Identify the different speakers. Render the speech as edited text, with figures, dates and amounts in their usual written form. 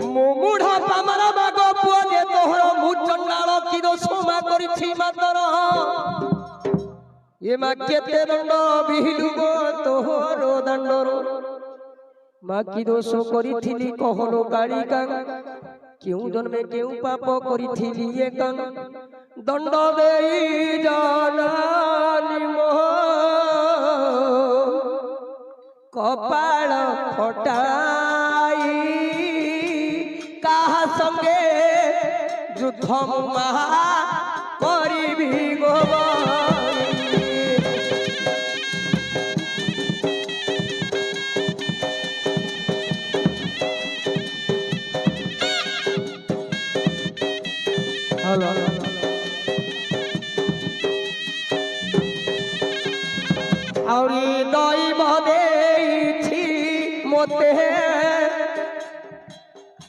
Speaker 1: মুমুঢ় পামার bug পুয় যে তোহর মু চন্ডাল কি দোষ মা করিছি মাতর এ মা কেতে দণ্ড বিহিলু গো তোহর দণ্ডর মা কি দোষ করিছিলি কহলো কালিকা কেউ জন্মে কেউ পাপ করিছিলি একান দণ্ড দেই জানালি মোহ কপাল ফটাই কাহা সঙ্গে যুদ্ধ মহা করিবি গো আউরি দৈব দেইছি মতে